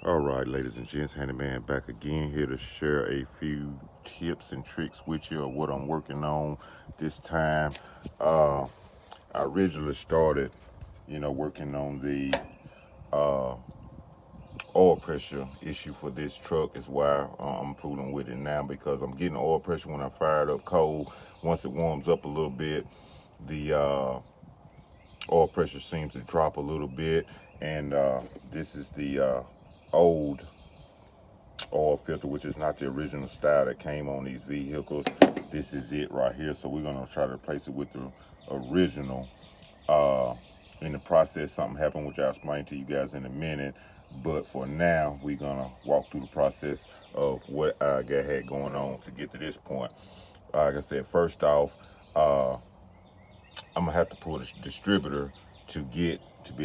All right, ladies and gents, Handyman back again here to share a few tips and tricks with you of what I'm working on this time. I originally started, working on the uh, oil pressure issue for this truck. Is why I'm fooling with it now, because I'm getting oil pressure when I fire it up cold. Once it warms up a little bit, the oil pressure seems to drop a little bit, and this is the old oil filter, which is not the original style that came on these vehicles. This is it right here. So we're gonna try to replace it with the original. In the process, something happened, which I'll explain to you guys in a minute. But for now, we're gonna walk through the process of what I had going on to get to this point. Like I said, first off, I'm gonna have to pull the distributor to be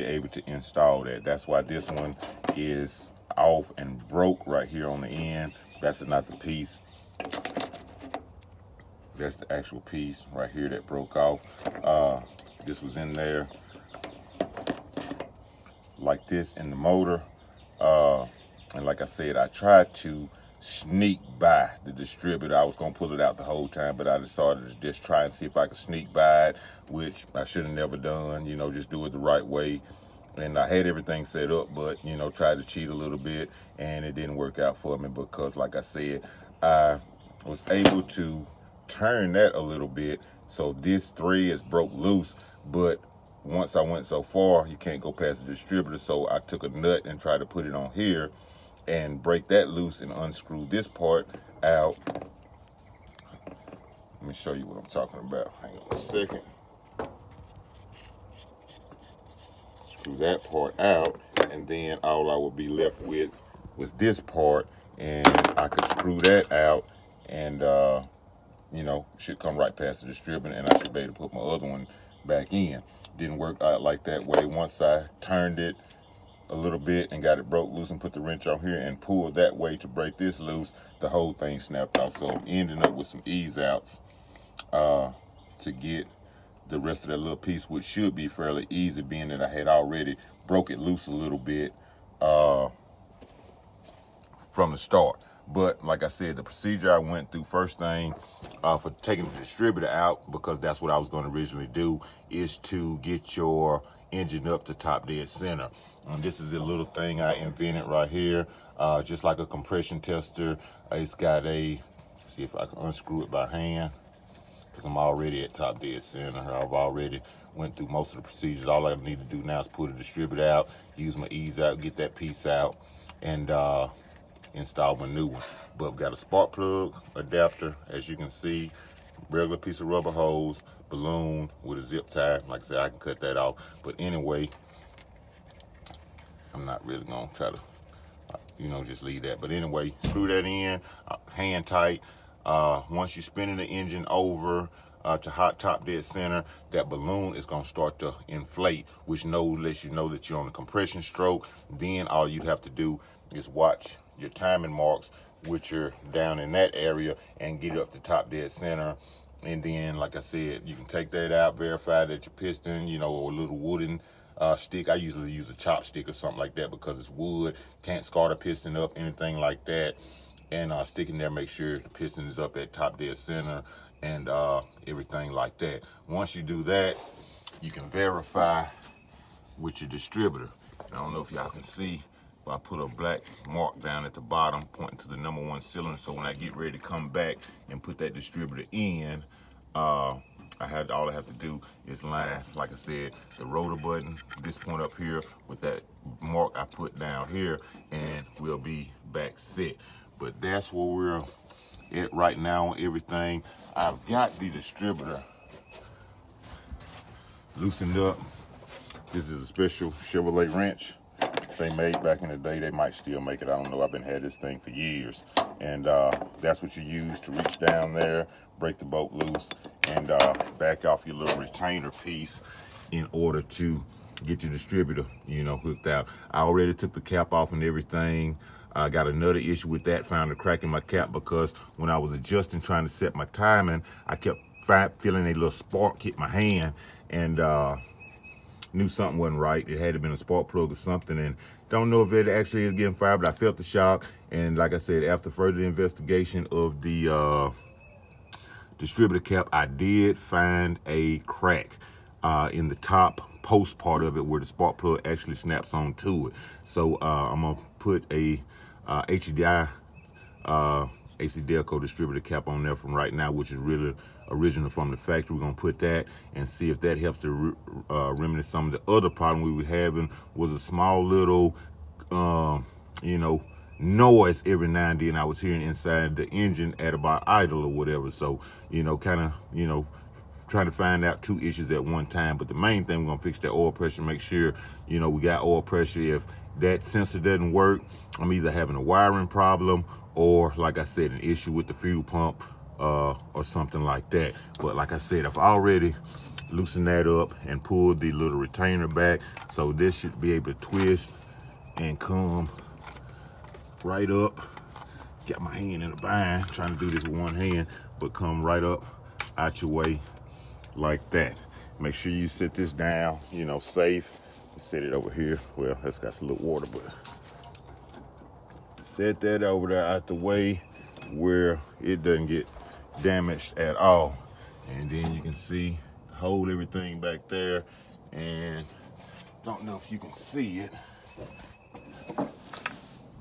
able to install that. That's why this one is off and broke right here on the end. That's not the piece. That's the actual piece right here that broke off. This was in there like this in the motor. And like I said, I tried to sneak by the distributor. I was gonna pull it out the whole time, but I decided to just try and see if I could sneak by it, which I should have never done. Just do it the right way. And I had everything set up, but tried to cheat a little bit, and it didn't work out for me because, like I said, I was able to turn that a little bit, so this thread broke loose. But once I went so far, you can't go past the distributor, so I took a nut and tried to put it on here and break that loose and unscrew this part out. Let me show you what I'm talking about. Hang on a second. Screw that part out, and then all I would be left with was this part, and I could screw that out, and should come right past the distributor, and I should be able to put my other one back in. Didn't work out like that way. Once I turned it a little bit and got it broke loose and put the wrench on here and pulled that way to break this loose, the whole thing snapped off. So I'm ending up with some ease outs to get the rest of that little piece, which should be fairly easy, being that I had already broke it loose a little bit from the start. But like I said, the procedure I went through, first thing for taking the distributor out, because that's what I was going to originally do, is to get your engine up to top dead center. And this is a little thing I invented right here, just like a compression tester. It's got see if I can unscrew it by hand, because I'm already at top dead center. I've already went through most of the procedures. All I need to do now is pull the distributor out, use my ease out, get that piece out, and install my new one. But I've got a spark plug adapter, as you can see, regular piece of rubber hose, balloon with a zip tie. Like I said, I can cut that off. But anyway, I'm not really gonna try to, just leave that. But anyway, screw that in, hand tight. Once you're spinning the engine over to hot top dead center, that balloon is gonna start to inflate, which lets you know that you're on a compression stroke. Then all you have to do is watch your timing marks, which are down in that area, and get up to top dead center. And then, like I said, you can take that out, verify that your piston, or a little wooden stick. I usually use a chopstick or something like that because it's wood, can't scar the piston up, anything like that. And stick in there, make sure the piston is up at top dead center, and everything like that. Once you do that, you can verify with your distributor. I don't know if y'all can see, but I put a black mark down at the bottom pointing to the #1 cylinder, so when I get ready to come back and put that distributor in, all I have to do is line, like I said, the rotor button, this point up here with that mark I put down here, and we'll be back set. But that's where we're at right now on everything. I've got the distributor loosened up. This is a special Chevrolet wrench they made back in the day. They might still make it, I don't know. I've been had this thing for years. And that's what you use to reach down there, break the bolt loose, and back off your little retainer piece in order to get your distributor, hooked out. I already took the cap off and everything. I got another issue with that, found a crack in my cap, because when I was adjusting, trying to set my timing, I kept feeling a little spark hit my hand, and knew something wasn't right. It had to have been a spark plug or something, and don't know if it actually is getting fired, but I felt the shock. And like I said, after further investigation of the distributor cap, I did find a crack in the top post part of it where the spark plug actually snaps onto it. So I'm gonna put a HEDI AC Delco distributor cap on there from right now, which is really original from the factory. We're gonna put that and see if that helps to remedy some of the other problem we were having. Was a small little you know, noise every now and then I was hearing inside the engine at about idle or whatever. So, you know, kind of, you know, trying to find out two issues at one time. But the main thing, we're gonna fix that oil pressure, make sure, you know, we got oil pressure. If that sensor doesn't work, I'm either having a wiring problem or, like I said, an issue with the fuel pump or something like that. But like I said, I've already loosened that up and pulled the little retainer back. So this should be able to twist and come right up. Got my hand in a bind trying to do this with one hand, but come right up out your way like that. Make sure you sit this down, you know, safe. Set it over here. Well, that's got some little water, but set that over there out the way where it doesn't get damaged at all. And then you can see, hold everything back there, and don't know if you can see it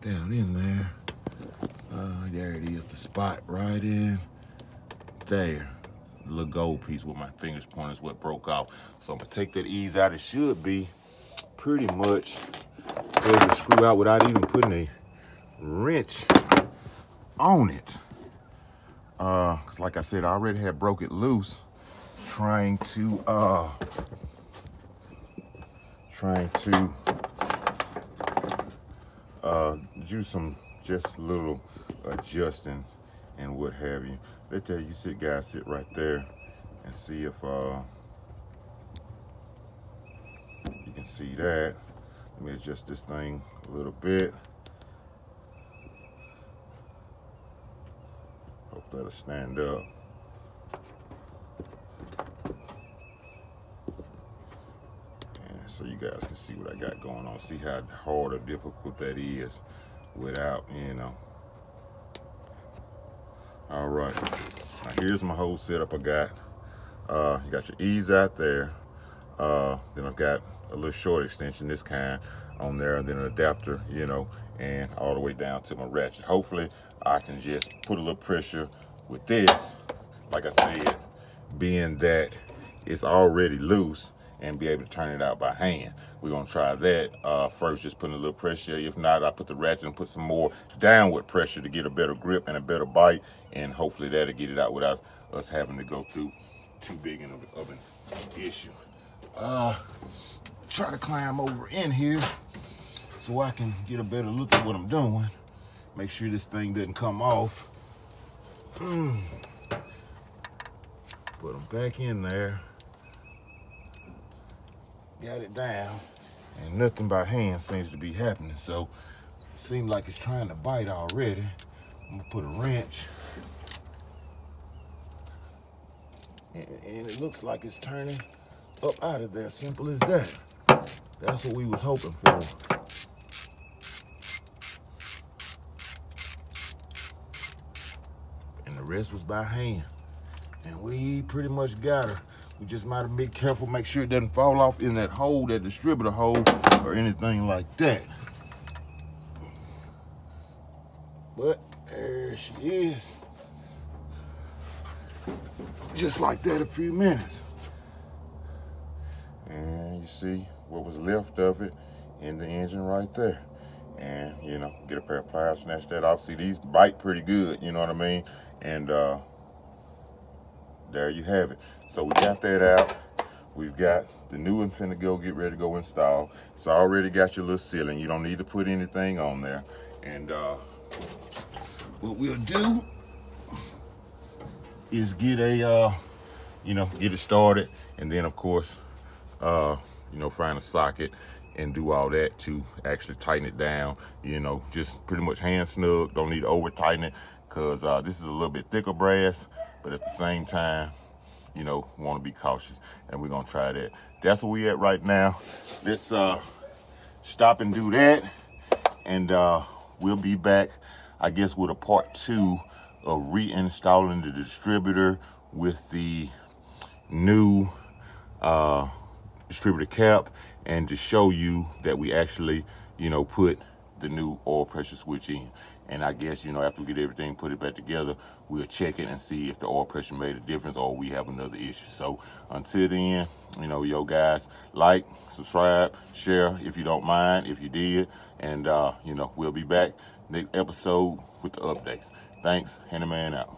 down in there. There it is, the spot right in there. The little gold piece with my fingers pointing is what broke off. So I'm gonna take that ease out. It should be pretty much able to screw out without even putting a wrench on it. Cause like I said, I already had broke it loose trying to do some just little adjusting and what have you. Let that you guys sit right there and see if you can see that. Let me adjust this thing a little bit. Hope that'll stand up. And so you guys can see what I got going on. See how hard or difficult that is without, you know. All right, now here's my whole setup I got. You got your ease out there. Then I've got a little short extension, this kind, on there, and then an adapter, you know, and all the way down to my ratchet. Hopefully, I can just put a little pressure with this, like I said, being that it's already loose, and be able to turn it out by hand. We're gonna try that first, just putting a little pressure. If not, I put the ratchet and put some more downward pressure to get a better grip and a better bite, and hopefully that'll get it out without us having to go through too big of an issue. Try to climb over in here so I can get a better look at what I'm doing. Make sure this thing doesn't come off. Put them back in there. Got it down, and nothing by hand seems to be happening. So it seems like it's trying to bite already. I'm gonna put a wrench, and it looks like it's turning up out of there. Simple as that. That's what we was hoping for. And the rest was by hand. And we pretty much got her. We just might have been careful, make sure it doesn't fall off in that hole, that distributor hole, or anything like that. But there she is. Just like that, a few minutes. And you see what was left of it in the engine right there. And, you know, get a pair of pliers, snatch that off. See, these bite pretty good, you know what I mean? And there you have it. So we got that out. We've got the new one finna go get ready to go install. It's already got your little sealing. You don't need to put anything on there. And what we'll do is get a, you know, get it started. And then, of course, you know, find a socket and do all that to actually tighten it down. You know, just pretty much hand snug. Don't need to over tighten it, because this is a little bit thicker brass, but at the same time, you know, want to be cautious, and we're gonna try that. That's where we at right now. Let's stop and do that, and we'll be back, I guess, with a part 2 of reinstalling the distributor with the new distributor cap, and to show you that we actually, you know, put the new oil pressure switch in. And I guess, you know, after we get everything, put it back together, we'll check it and see if the oil pressure made a difference or we have another issue. So until then, you know, yo guys, like, subscribe, share if you don't mind, if you did. And, you know, we'll be back next episode with the updates. Thanks, Handyman out.